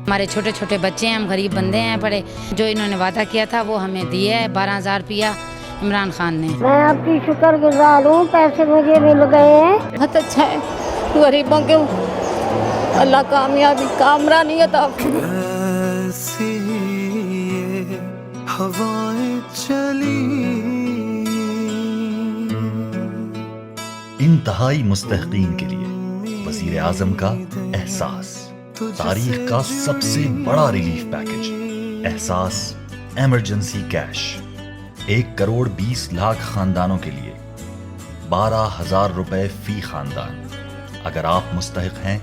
ہمارے چھوٹے چھوٹے بچے ہیں, ہم غریب بندے ہیں پڑے. جو انہوں نے وعدہ کیا تھا وہ ہمیں دیا ہے, 12,000 روپیہ عمران خان نے. میں آپ کی شکر گزار ہوں, پیسے مجھے مل گئے ہیں. بہت اچھا ہے, غریبوں کے اللہ کامیابی کامرانی عطا فرمائے. ایسی یہ ہوائیں چلی. انتہائی مستحقین کے لیے وزیر اعظم کا احساس, تاریخ کا سب سے بڑا ریلیف پیکج. احساس ایمرجنسی کیش, 1,20,00,000 خاندانوں کے لیے 12,000 روپے فی خاندان. اگر آپ مستحق ہیں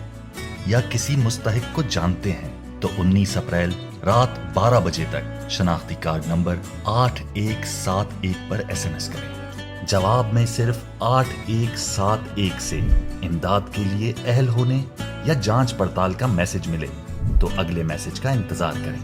یا کسی مستحق کو جانتے ہیں تو 19 اپریل رات 12 بجے تک شناختی کارڈ نمبر 8171 پر SMS کریں. جواب میں صرف 8171 سے امداد کے لیے اہل ہونے یا جانچ پڑتال کا میسج ملے تو اگلے میسج کا انتظار کریں.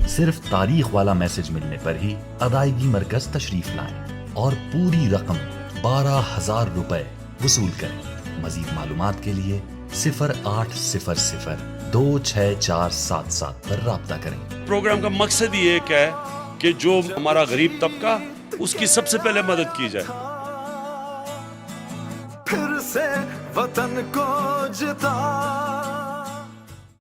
صرف تاریخ والا میسج ملنے پر ہی ادائیگی مرکز تشریف لائیں اور پوری رقم 12,000 روپے وصول کریں. مزید معلومات کے لیے 0800 26477 پر رابطہ کریں. پروگرام کا مقصد یہ ایک ہے کہ جو ہمارا غریب طبقہ اس کی سب سے پہلے مدد کی جائے. پھر سے وطن کو جتا